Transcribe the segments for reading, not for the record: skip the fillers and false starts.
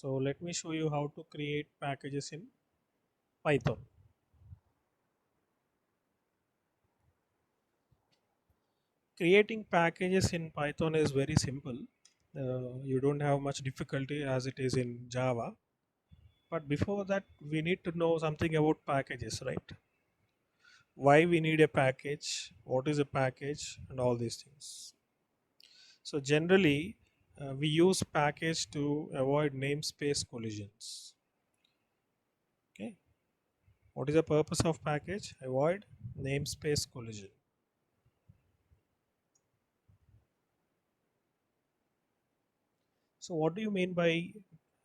So let me show you how to create packages in Python. Creating packages in Python is very simple. You don't have much difficulty as it is in Java. But before that, we need to know something about packages, right? Why we need a package, what is a package, and all these things. So generally, we use package to avoid namespace collisions. Okay. What is the purpose of package? Avoid namespace collision. So what do you mean by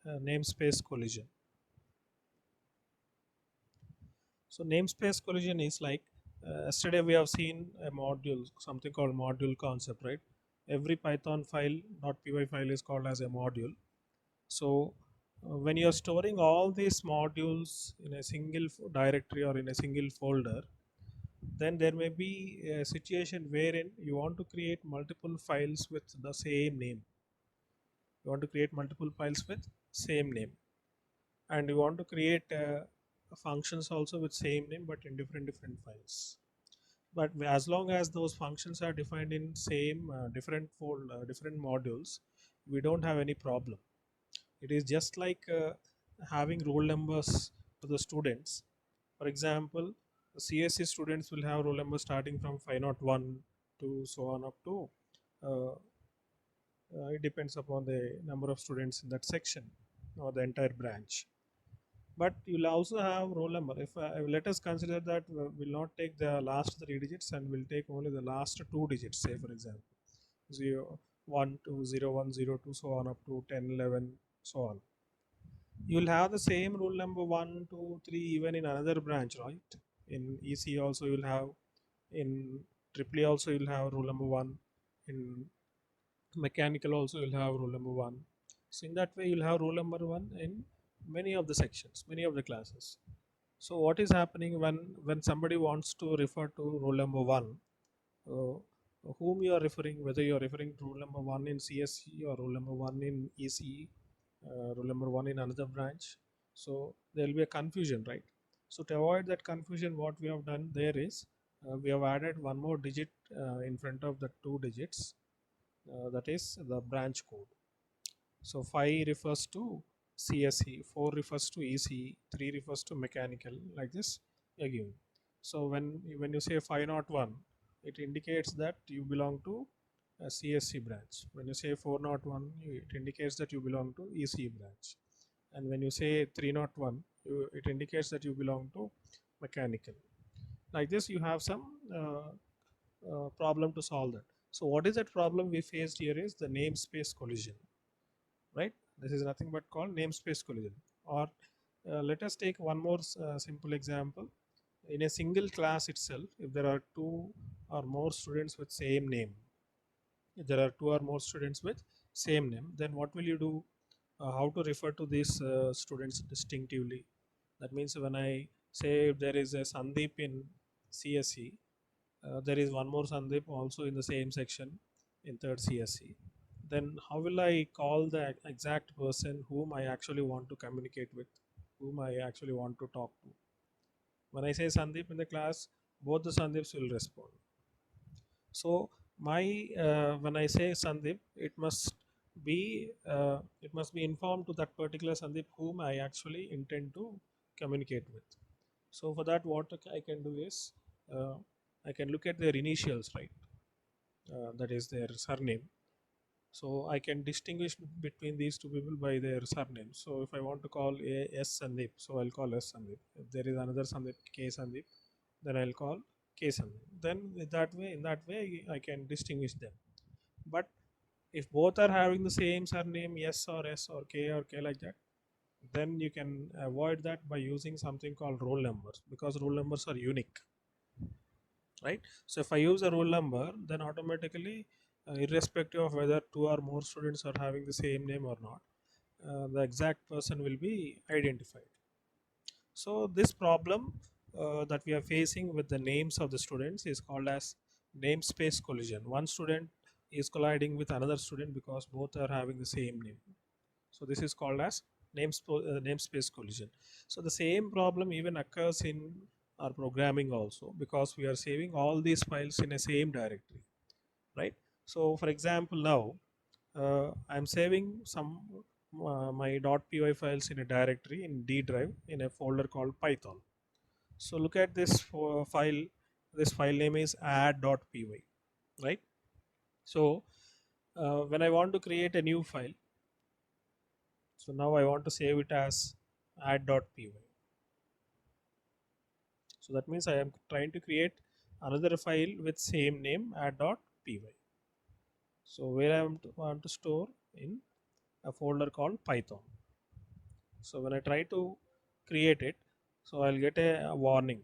namespace collision? So namespace collision is like yesterday we have seen a module, something called module concept, right? Every Python file, .py file is called as a module. So when you're storing all these modules in a single directory or in a single folder, then there may be a situation wherein you want to create multiple files with the same name. You want to create multiple files with same name, and you want to create functions also with same name but in different files. But as long as those functions are defined in same different modules, we don't have any problem. It is just like having roll numbers for the students. For example, CSC students will have roll number starting from 501 to so on up to uh, it depends upon the number of students in that section or the entire branch. But you'll also have roll number. If let us consider that we'll not take the last three digits and we'll take only the last two digits, say for example 0 1 2 0 1 0 2 so on up to 10 11 so on. You'll have the same rule number 1 2 3 even in another branch, right? In EC also you'll have, in triple also you'll have rule number 1, in mechanical also you'll have rule number 1. So in that way you'll have rule number 1 in many of the sections, many of the classes. So what is happening when somebody wants to refer to rule number 1, uh, whom you are referring, whether you are referring to rule number 1 in CSE or rule number 1 in ECE, rule number 1 in another branch. So there will be a confusion, right? So to avoid that confusion, what we have done there is we have added one more digit in front of the two digits, that is the branch code. So 5 refers to CSE, 4 refers to ECE, 3 refers to mechanical, like this again. So when you say 501, it indicates that you belong to a CSC branch. When you say 401, it indicates that you belong to ECE branch. And when you say 301, it indicates that you belong to mechanical. Like this, you have some problem to solve that. So what is that problem we faced here is the namespace collision, right? This is nothing but called namespace collision. Or let us take one more simple example. In a single class itself, if there are two or more students with same name, if there are two or more students with same name, then what will you do? How to refer to these students distinctively? That means when I say if there is a Sandeep in CSE, there is one more Sandeep also in the same section in third CSE. Then how will I call the exact person whom I actually want to communicate with, whom I actually want to talk to? When I say Sandeep in the class, both the Sandeeps will respond. So my when I say Sandeep, it must be informed to that particular Sandeep whom I actually intend to communicate with. So for that, what I can do is uh, I can look at their initials, right? That is their surname. So I can distinguish between these two people by their surname. So if I want to call a S Sandeep, so I'll call S Sandeep. If there is another Sandeep, K Sandeep, then I'll call K Sandeep. Then in that way, I can distinguish them. But if both are having the same surname, S or K like that, then you can avoid that by using something called roll numbers, because roll numbers are unique, right? So if I use a roll number, then automatically, irrespective of whether two or more students are having the same name or not, the exact person will be identified. So this problem that we are facing with the names of the students is called as namespace collision. One student is colliding with another student because both are having the same name. So this is called as namespace collision. So the same problem even occurs in our programming also, because we are saving all these files in a same directory, right? So for example, now I'm saving some my .py files in a directory in D drive in a folder called Python. So look at this file. This file name is add.py, right? So when I want to create a new file, so now I want to save it as add.py. So that means I am trying to create another file with same name add.py. So where I want to store in a folder called Python. So when I try to create it, so I'll get a warning.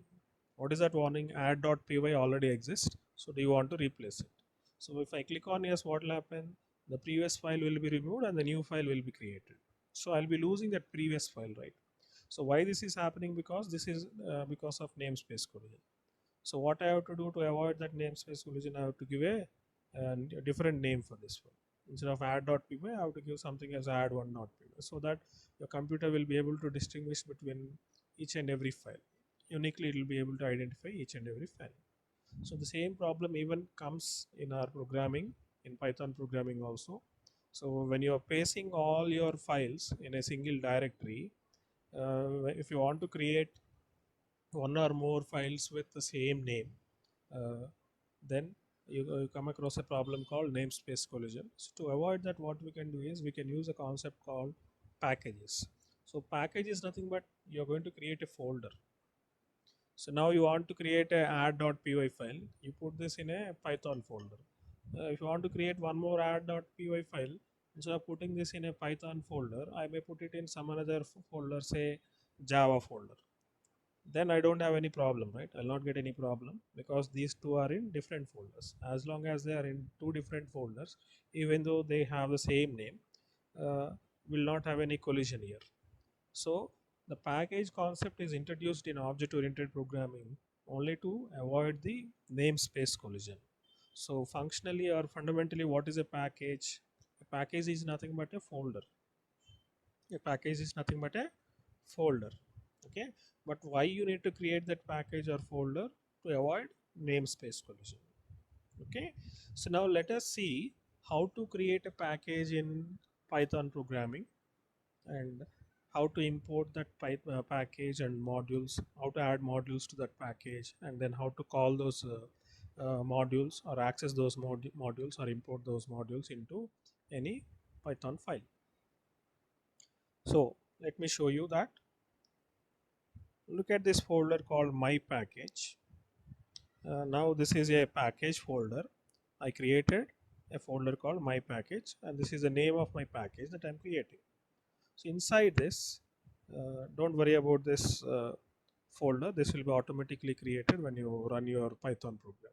What is that warning? Add.py already exists. So do you want to replace it? So if I click on yes, what will happen? The previous file will be removed and the new file will be created. So I'll be losing that previous file, right? So why this is happening? Because this is because of namespace collision. So what I have to do to avoid that namespace collision, I have to give a different name for this one. Instead of add.py, I have to give something as add1.py, so that your computer will be able to distinguish between each and every file. Uniquely, it will be able to identify each and every file. So the same problem even comes in our programming, in Python programming also. So when you are pasting all your files in a single directory, if you want to create one or more files with the same name, uh, then you come across a problem called namespace collision. So to avoid that, what we can do is we can use a concept called packages. So package is nothing but you're going to create a folder. So now you want to create a add.py file, you put this in a Python folder. If you want to create one more add.py file, instead of putting this in a Python folder, I may put it in some another folder, say Java folder. Then I don't have any problem, right? I'll not get any problem because these two are in different folders. As long as they are in two different folders, even though they have the same name, uh, will not have any collision here. So the package concept is introduced in object-oriented programming only to avoid the namespace collision. So functionally or fundamentally, what is a package? A package is nothing but a folder. A package is nothing but a folder. Okay, but why you need to create that package or folder? To avoid namespace collision. Okay, so now let us see how to create a package in Python programming, and how to import that package and modules, how to add modules to that package, and then how to call those modules or access those modules or import those modules into any Python file. So let me show you that. Look at this folder called my package. Now this is a package folder. I created a folder called my package, and this is the name of my package that I'm creating. So inside this, don't worry about this folder. This will be automatically created when you run your Python program.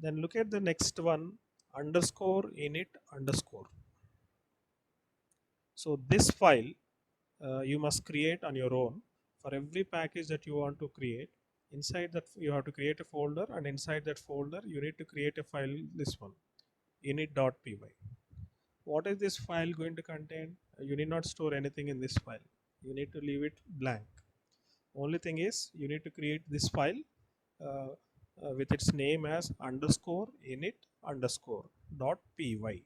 Then look at the next one, underscore init underscore. So this file you must create on your own. For every package that you want to create, inside that you have to create a folder, and inside that folder you need to create a file, this one, init.py. What is this file going to contain? You need not store anything in this file. You need to leave it blank. Only thing is you need to create this file uh, with its name as underscore init underscore dot py.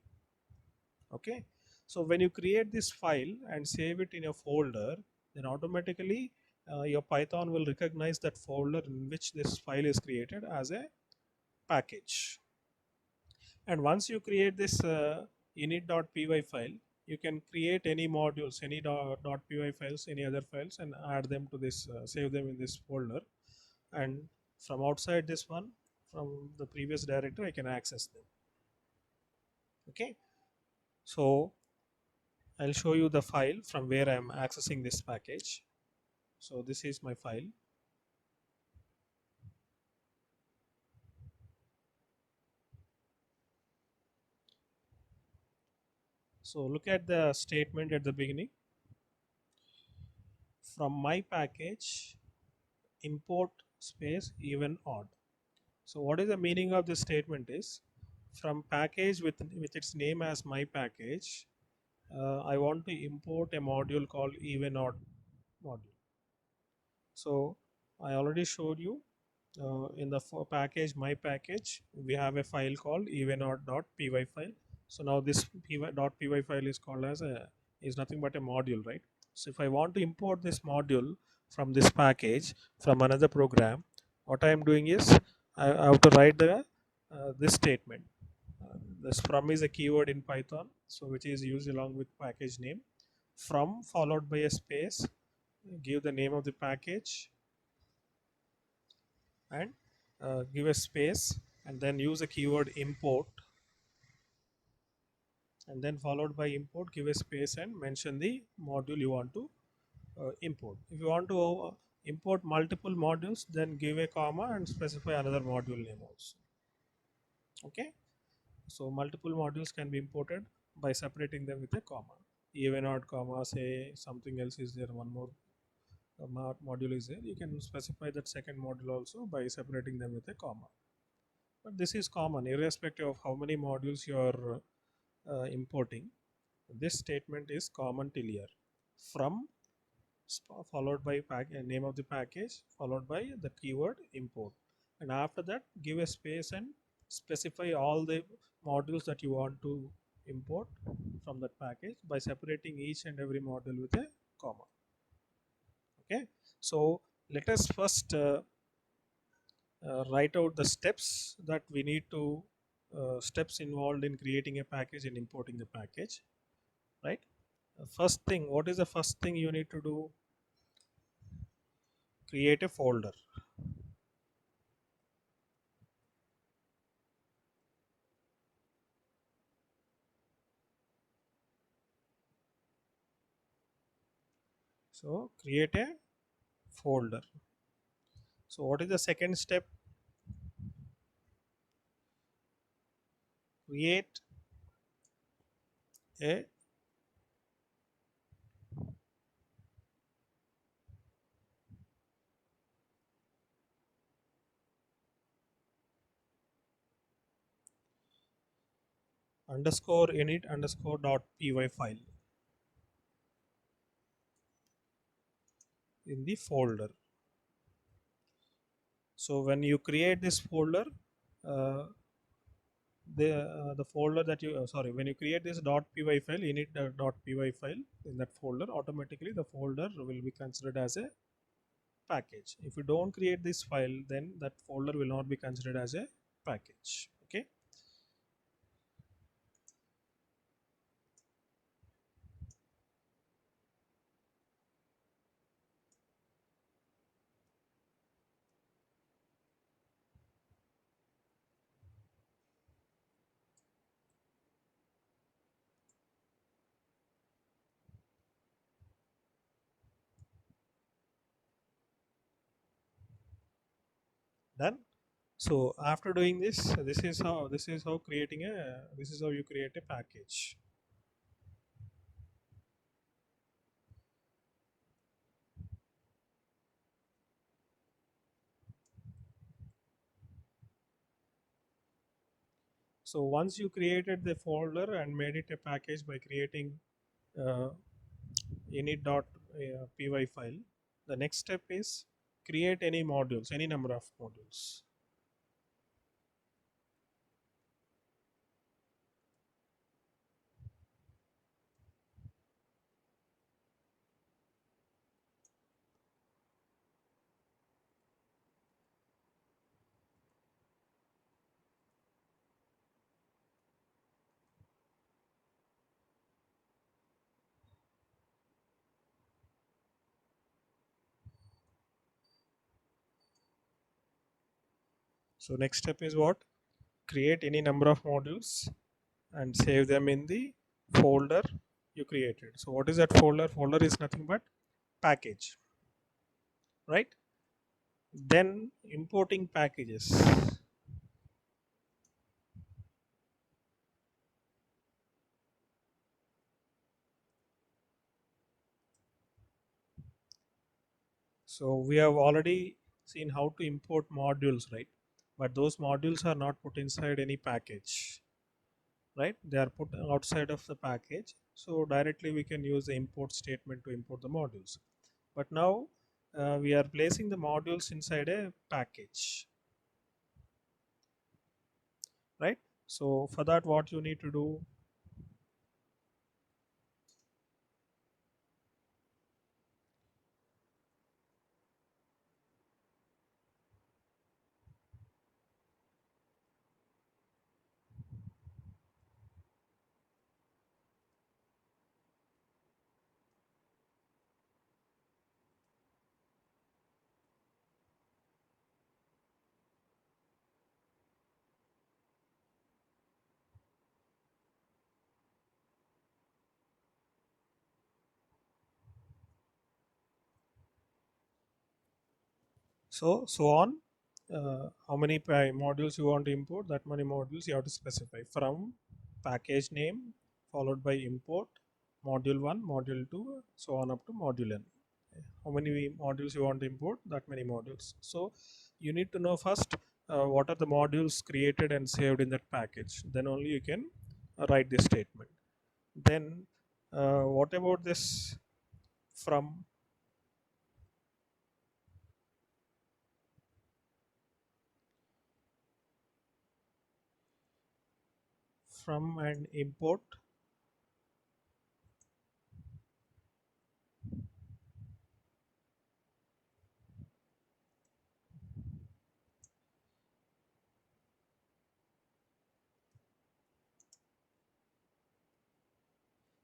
Okay, so when you create this file and save it in a folder, then automatically your Python will recognize that folder in which this file is created as a package. And once you create this init.py file, you can create any modules, any .py files, any other files, and add them to this, save them in this folder. And from outside this one, from the previous directory, I can access them. Okay, so I'll show you the file from where I'm accessing this package. So this is my file. So look at the statement at the beginning. From my package, import space even odd. So what is the meaning of this statement is, from package with its name as my package, I want to import a module called even odd module. So I already showed you in the package, my package, we have a file called evenodd.py file. So now this .py file is called as a, is nothing but a module, right? So if I want to import this module from this package from another program, what I am doing is I have to write the this statement. This from is a keyword in Python, so which is used along with package name. From followed by a space, give the name of the package, and give a space, and then use a keyword import, and then followed by import, give a space and mention the module you want to import. If you want to import multiple modules, then give a comma and specify another module name also. Okay, so multiple modules can be imported by separating them with a comma, even odd comma, say something else is there, one more module is there, you can specify that second module also by separating them with a comma. But this is common irrespective of how many modules you are importing. This statement is common till here. From followed by name of the package followed by the keyword import, and after that give a space and specify all the modules that you want to import from that package by separating each and every module with a comma. Okay, so let us first write out the steps that we need to steps involved in creating a package and importing the package, right? First thing, what is the first thing you need to do? Create a folder. So create a folder. So what is the second step? Create a underscore init underscore dot py file in the folder. So when you create this folder, uh, the folder that you sorry, when you create this .py file, init .py file in that folder, automatically the folder will be considered as a package. If you don't create this file, then that folder will not be considered as a package. Okay, done. So after doing this, this is how creating a this is how you create a package. So once you created the folder and made it a package by creating uh, init.py file, the next step is create any modules, any number of modules. So next step is what? Create any number of modules and save them in the folder you created. So what is that folder? Folder is nothing but package, right? Then importing packages. So we have already seen how to import modules, right? But those modules are not put inside any package. right? They are put outside of the package. So directly we can use the import statement to import the modules. But now we are placing the modules inside a package, right? So for that, what you need to do, so on, how many modules you want to import, that many modules you have to specify from package name followed by import module 1, module 2, so on up to module n. How many modules you want to import, that many modules. So you need to know first what are the modules created and saved in that package, then only you can write this statement. Then what about this from and import?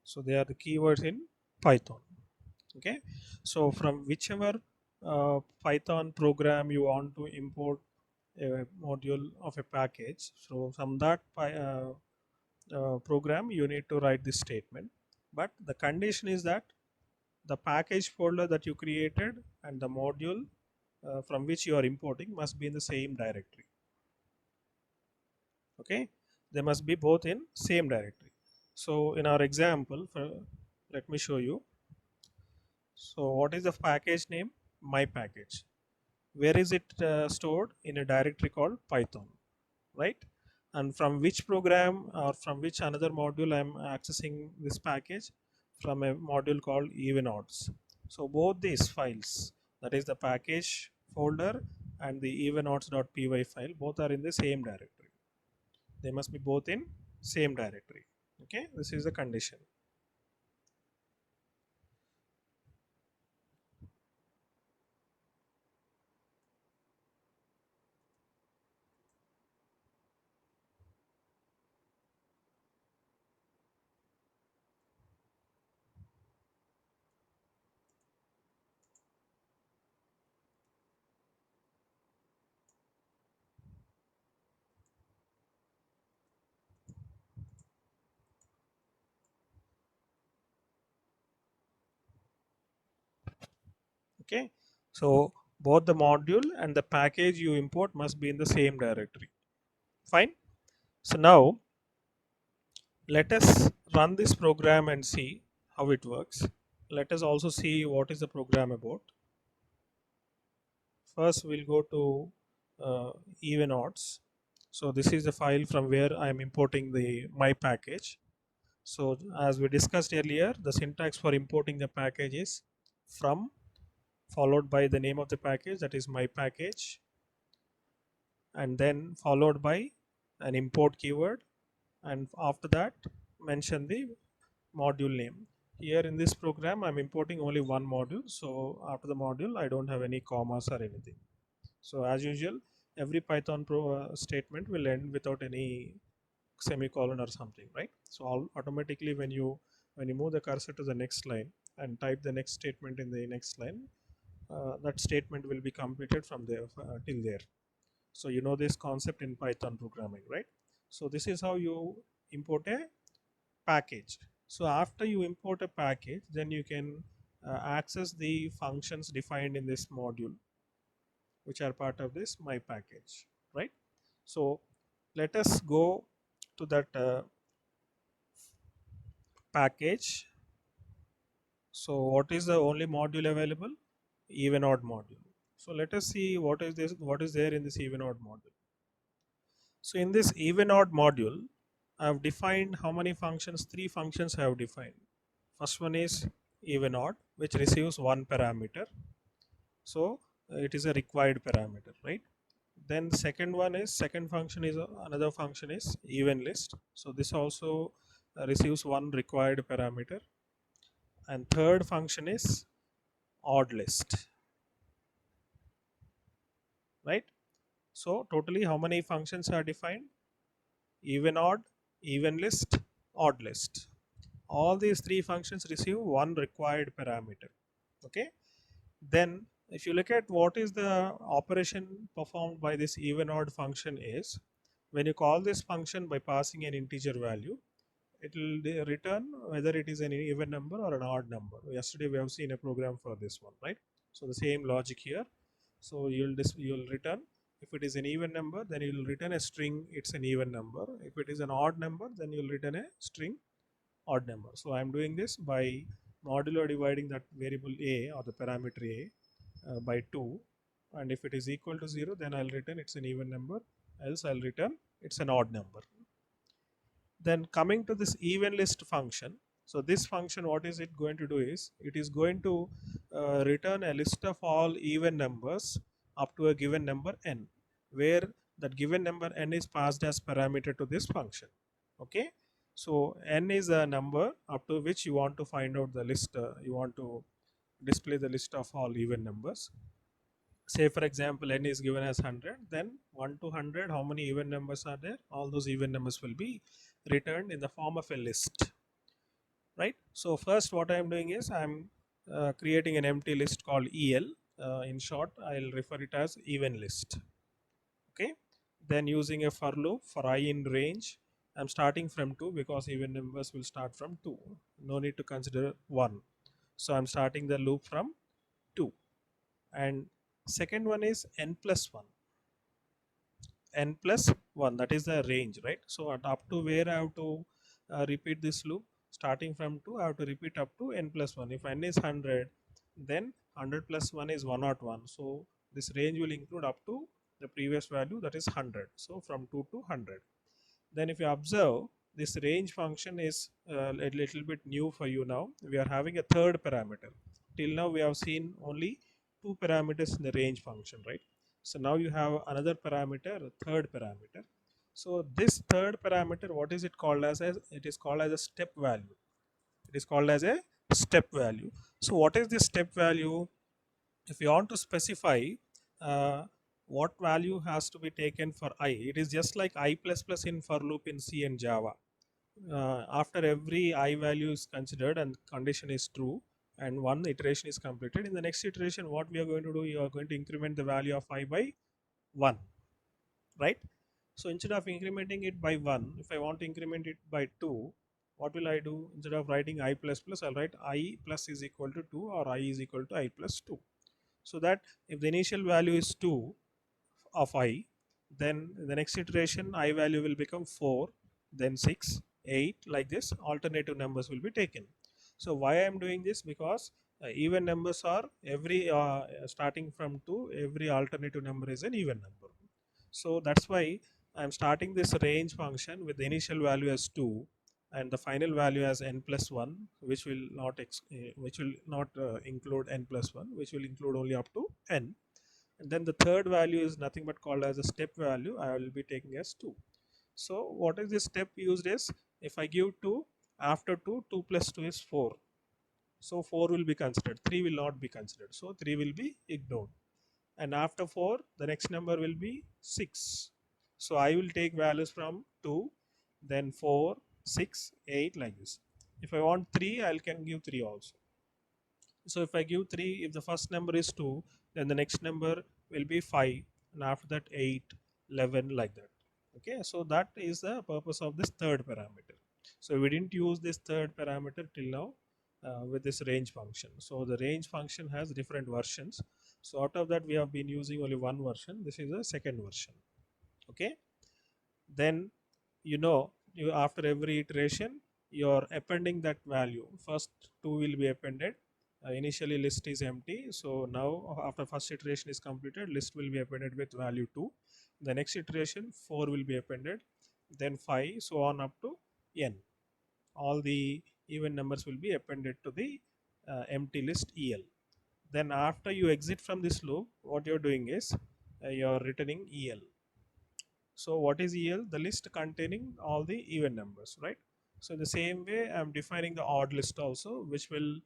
So they are the keywords in Python. Okay, so from whichever Python program you want to import a module of a package, so from that program you need to write this statement. But the condition is that the package folder that you created and the module from which you are importing must be in the same directory. Okay, they must be both in same directory. So in our example, let me show you. So what is the package name? My package. Where is it stored? In a directory called Python, right? And from which program or from which another module I'm accessing this package? From a module called evenodds. So both these files, that is the package folder and the evenodds.py file, both are in the same directory. They must be both in same directory. Okay, this is the condition. Okay, so both the module and the package you import must be in the same directory. Fine. So now let us run this program and see how it works. Let us also see what is the program about. First we'll go to evenodds. So this is the file from where I am importing the my package. So as we discussed earlier, the syntax for importing the package is from followed by the name of the package, that is my package, and then followed by an import keyword, and after that mention the module name. Here in this program I'm importing only one module, so after the module I don't have any commas or anything. So as usual, every Python statement will end without any semicolon or something, right? So automatically when you move the cursor to the next line and type the next statement in the next line, that statement will be completed from there till there. So you know this concept in Python programming, right? So this is how you import a package. So after you import a package, then you can access the functions defined in this module, which are part of this my package, right? So let us go to that package. So what is the only module available? Even odd module. So let us see what is there in this even odd module. So in this even odd module, I have defined how many functions? 3 functions I have defined. First one is even odd, which receives one parameter. So it is a required parameter, right? Then second one is, second function is another function is even list. So this also receives one required parameter. And third function is odd list, right? So totally how many functions are defined? Even odd, even list, odd list. All these 3 functions receive one required parameter. Okay. Then if you look at what is the operation performed by this even odd function is, when you call this function by passing an integer value, it will return whether it is an even number or an odd number. Yesterday we have seen a program for this one, right? So the same logic here. So you'll return, if it is an even number, then you will return a string, it's an even number. If it is an odd number, then you will return a string, odd number. So I am doing this by modulo dividing that variable a or the parameter a by 2, and if it is equal to 0, then I'll return it's an even number, else I'll return it's an odd number. Then coming to this even list function, so this function, what is it going to do is, it is going to return a list of all even numbers up to a given number n, where that given number n is passed as parameter to this function. Okay, so n is a number up to which you want to find out the list, you want to display the list of all even numbers. Say for example n is given as 100, then 1 to 100 how many even numbers are there, all those even numbers will be returned in the form of a list, right? So first what I am doing is I am creating an empty list called el, in short I'll refer it as even list. Okay, then using a for loop for I in range, I'm starting from 2 because even numbers will start from 2, no need to consider 1. So I'm starting the loop from 2. And second one is n plus 1, n plus 1, that is the range, right? So at up to where I have to repeat this loop, starting from 2 I have to repeat up to n plus 1. If n is 100, then 100 plus 1 is 101, so this range will include up to the previous value, that is 100, so from 2 to 100. Then if you observe, this range function is a little bit new for you now. We are having a third parameter. Till now we have seen only 2 parameters in the range function, right? So now you have another parameter, a third parameter. So this third parameter, what is it called as? It is called as a step value. It is called as a step value. So what is this step value? If you want to specify uh, what value has to be taken for I, it is just like I plus plus in for loop in C and Java. After every I value is considered and condition is true and one iteration is completed, in the next iteration what we are going to do, you are going to increment the value of I by 1, right? So instead of incrementing it by 1, if I want to increment it by 2, what will I do? Instead of writing I plus plus, I'll write I plus is equal to 2 or I is equal to I plus 2. So that if the initial value is 2 of I, then the next iteration I value will become 4, then 6, 8, like this alternative numbers will be taken. So why I am doing this? Because even numbers are every starting from 2, every alternative number is an even number. So that's why I am starting this range function with the initial value as 2 and the final value as n plus 1, which will not include n plus 1, which will include only up to n. And then the third value is nothing but called as a step value, I will be taking as 2. So what is this step used is, if I give 2, after 2, 2 plus 2 is 4. So 4 will be considered, 3 will not be considered. So 3 will be ignored. And after 4, the next number will be 6. So I will take values from 2, then 4, 6, 8, like this. If I want 3, I can give 3 also. So if I give 3, if the first number is 2, then the next number will be 5, and after that 8, 11, like that. Okay, so that is the purpose of this third parameter. So we didn't use this third parameter till now with this range function. So the range function has different versions. So out of that we have been using only one version. This is the second version. Okay, then you after every iteration you're appending that value. First 2 will be appended. Initially list is empty, so now after first iteration is completed, list will be appended with value 2. The next iteration 4 will be appended, then 5, so on up to n. All the even numbers will be appended to the empty list EL. Then after you exit from this loop, what you're doing is you're returning EL. So what is EL? The list containing all the even numbers, right? So in the same way, I'm defining the odd list also, which will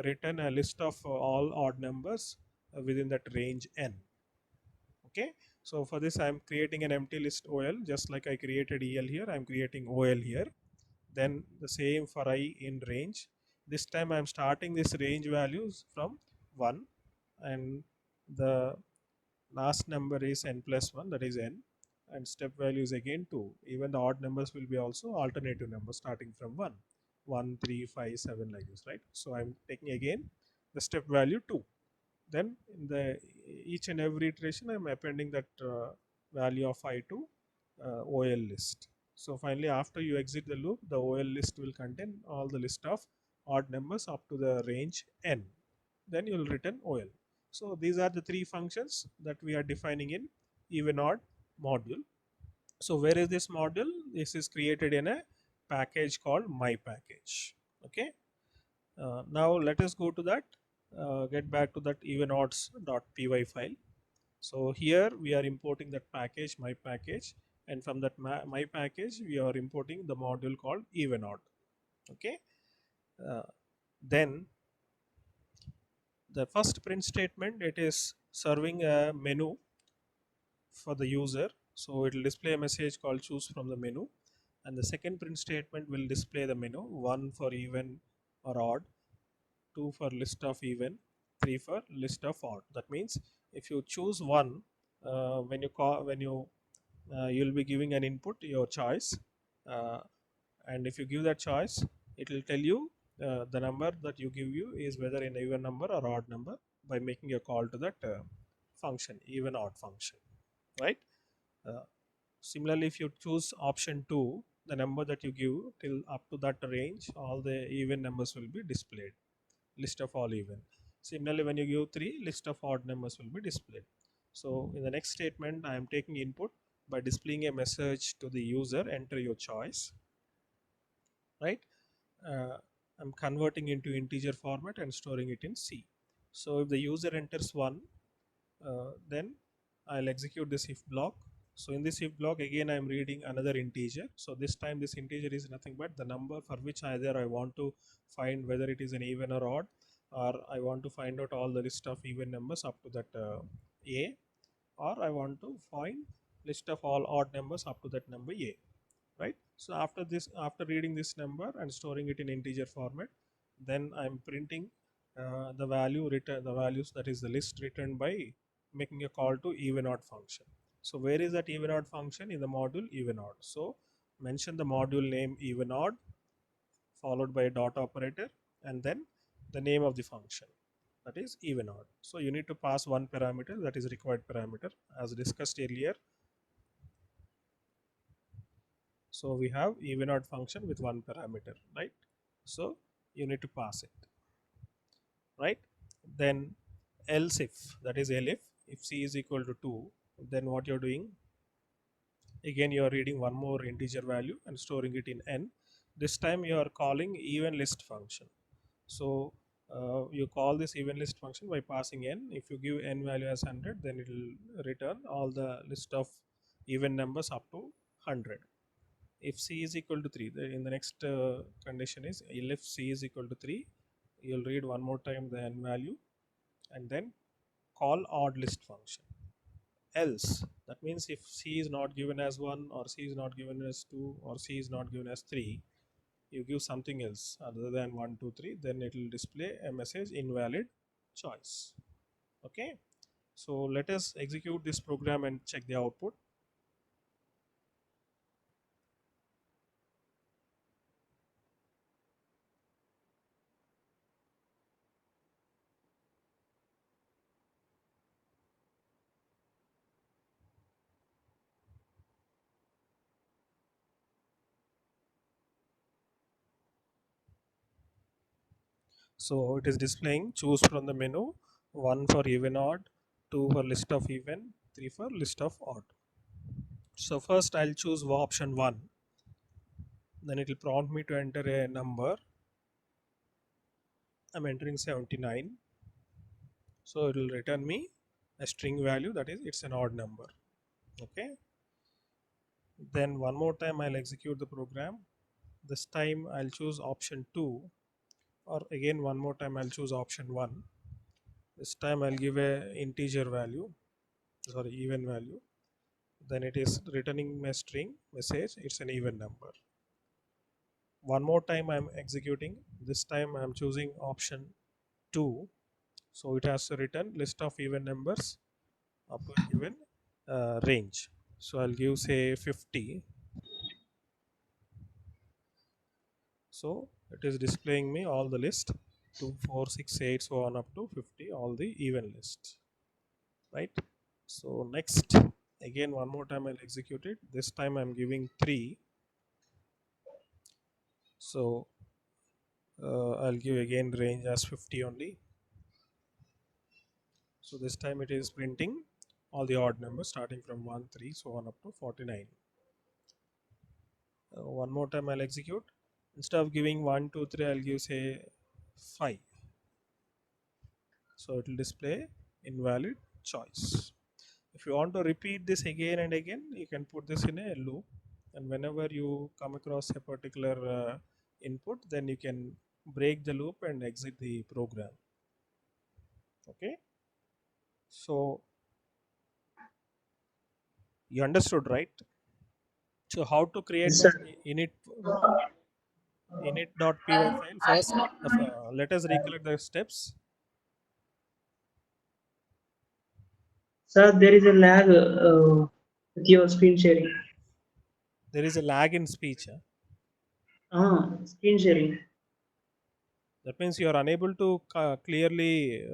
return a list of all odd numbers within that range n. Okay. So for this, I'm creating an empty list OL, just like I created EL here. I'm creating OL here. Then the same for I in range. This time I'm starting this range values from 1, and the last number is n plus 1, that is n, and step value is again 2. Even the odd numbers will be also alternative numbers starting from 1, 1, 3, 5, 7, like this, right? So I'm taking again the step value 2. Then in the each and every iteration I'm appending that value of I to OL list. So finally, after you exit the loop, the OL list will contain all the list of odd numbers up to the range n. Then you will return OL. So these are the three functions that we are defining in even odd module. So where is this module? This is created in a package called my package. Okay. Now let us go to that, get back to that even odds.py file. So here we are importing that package, my package, and from that my package we are importing the module called even odd. Okay. Uh, then the first print statement, it is serving a menu for the user. So it will display a message called choose from the menu, and the second print statement will display the menu, 1 for even or odd, 2 for list of even, 3 for list of odd. That means if you choose one, you'll be giving an input, your choice, uh, and if you give that choice, it will tell you the number that you give you is whether an even number or odd number by making a call to that function, even odd function, right? uh, Similarly, if you choose option 2, the number that you give till up to that range, all the even numbers will be displayed, list of all even. Similarly, when you give 3, list of odd numbers will be displayed. So in the next statement, I am taking input by displaying a message to the user, enter your choice, right? uh, I'm converting into integer format and storing it in C. So if the user enters 1, then I'll execute this if block. So in this if block, again I'm reading another integer. So this time this integer is nothing but the number for which either I want to find whether it is an even or odd, or I want to find out all the list of even numbers up to that A, or I want to find list of all odd numbers up to that number A, right? So after this, after reading this number and storing it in integer format, then I'm printing the value return, the values, that is the list returned by making a call to even odd function. So where is that even odd function? In the module even odd. So mention the module name even odd followed by a dot operator, and then the name of the function, that is even odd. So you need to pass one parameter, that is required parameter, as discussed earlier. So we have even odd function with one parameter, right? So you need to pass it, right? Then else if, that is elif, if c is equal to 2, then what you're doing, again you are reading one more integer value and storing it in n. This time you are calling even list function. So you call this even list function by passing n. If you give n value as 100, then it will return all the list of even numbers up to 100. If c is equal to 3, in the next condition is if c is equal to 3, you'll read one more time the n value and then call odd list function. Else, that means if c is not given as 1, or c is not given as 2, or c is not given as 3, you give something else other than 1, 2, 3, then it will display a message invalid choice. Okay. So let us execute this program and check the output. So it is displaying choose from the menu, 1 for even odd, 2 for list of even, 3 for list of odd. So first I'll choose option 1. Then it will prompt me to enter a number. I'm entering 79. So it will return me a string value, that is it's an odd number. Okay. Then one more time I'll execute the program. This time I'll choose option 2, or again one more time I'll choose option 1. This time I'll give a integer value, sorry, even value. Then it is returning a string message, it's an even number. One more time I'm executing. This time I'm choosing option 2. So it has to return list of even numbers up to a given range. So I'll give say 50. So it is displaying me all the list 2, 4, 6, 8, so on up to 50, all the even list, right? So next, again one more time I'll execute it. This time I'm giving 3. So I'll give again range as 50 only. So this time it is printing all the odd numbers starting from 1, 3, so on up to 49. One more time I'll execute. Instead of giving 1, 2, 3, I'll give say 5. So it will display invalid choice. If you want to repeat this again and again, you can put this in a loop, and whenever you come across a particular input, then you can break the loop and exit the program. Okay, so you understood, right? So how to create Yes, that sir. init.py file? First, let us recollect the steps. Sir, there is a lag with your screen sharing. There is a lag in speech. Screen sharing. That means you are unable to clearly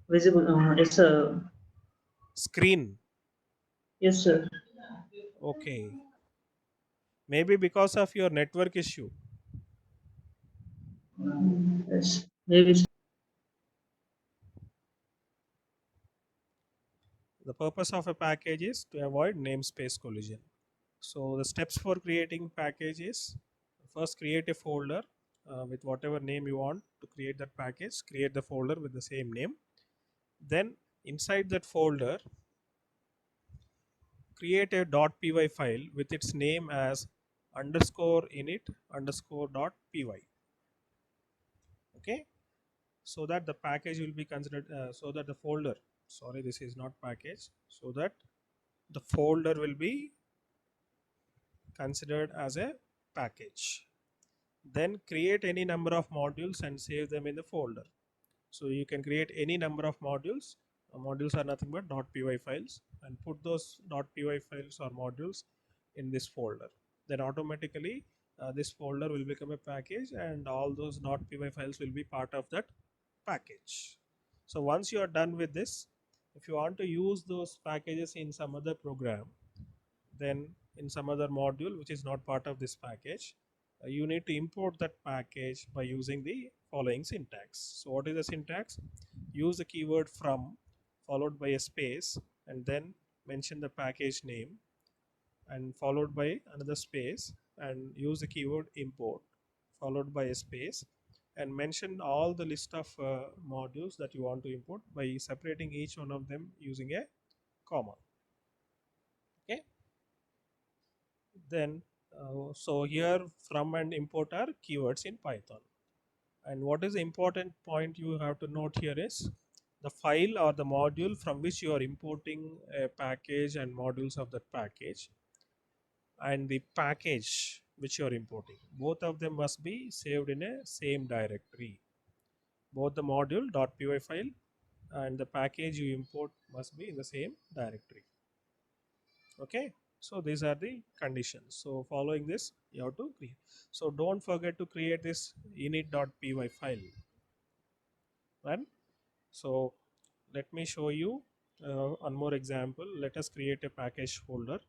Visible. Yes, sir. screen. Yes, sir. Okay, maybe because of your network issue. Yes. Maybe. The purpose of a package is to avoid namespace collision. So the steps for creating package is, first create a folder with whatever name you want to create that package. Create the folder with the same name. Then inside that folder, create a .py file with its name as underscore init underscore .py. Okay, so that the package will be considered, so that the folder, sorry, this is not package, so that the folder will be considered as a package. Then create any number of modules and save them in the folder. So you can create any number of modules. Modules are nothing but .py files, and put those .py files or modules in this folder. Then automatically this folder will become a package, and all those .py files will be part of that package. So once you are done with this, if you want to use those packages in some other program, then in some other module which is not part of this package, you need to import that package by using the following syntax. So what is the syntax? Use the keyword from followed by a space, and then mention the package name, and followed by another space, and use the keyword import followed by a space, and mention all the list of modules that you want to import by separating each one of them using a comma. Okay, then so here from and import are keywords in Python. And what is the important point you have to note here is the file or the module from which you are importing a package and modules of that package, and the package which you are importing, both of them must be saved in a same directory. Both the module.py file and the package you import must be in the same directory. Okay, so these are the conditions. So following this you have to create. So don't forget to create this init.py file, right? So let me show you one more example. Let us create a package folder.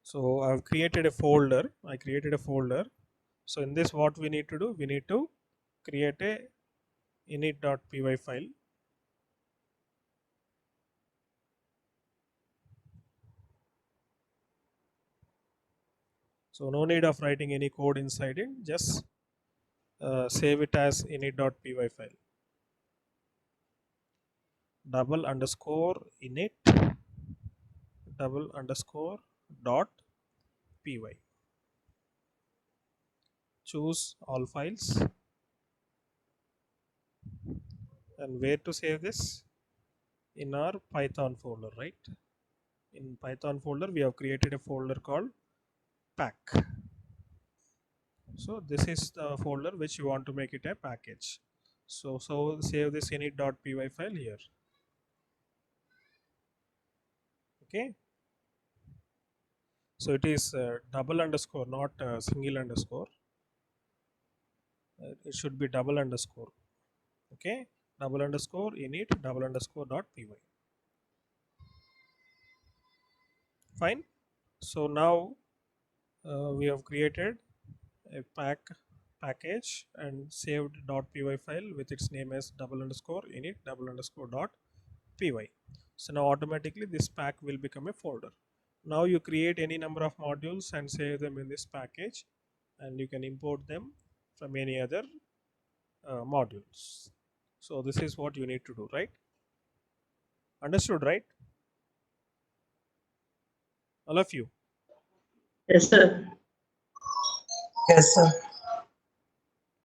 So I've created a folder. I created a folder. So in this, what we need to do, we need to create a init.py file. So no need of writing any code inside it. Just save it as init.py file. Double underscore init double underscore dot py. Choose all files, and where to save this? In our Python folder, right? In Python folder, we have created a folder called pack. So this is the folder which you want to make it a package. So save this init.py file here. Okay. So it is double underscore, not single underscore. It should be double underscore. Okay. Double underscore init double underscore dot py. Fine. So now we have created a package and saved .py file with its name as double underscore init double underscore dot py. So now automatically this pack will become a folder. Now you create any number of modules and save them in this package, and you can import them from any other modules. So this is what you need to do, right? Understood, right? All of you. Yes, sir. Yes, sir.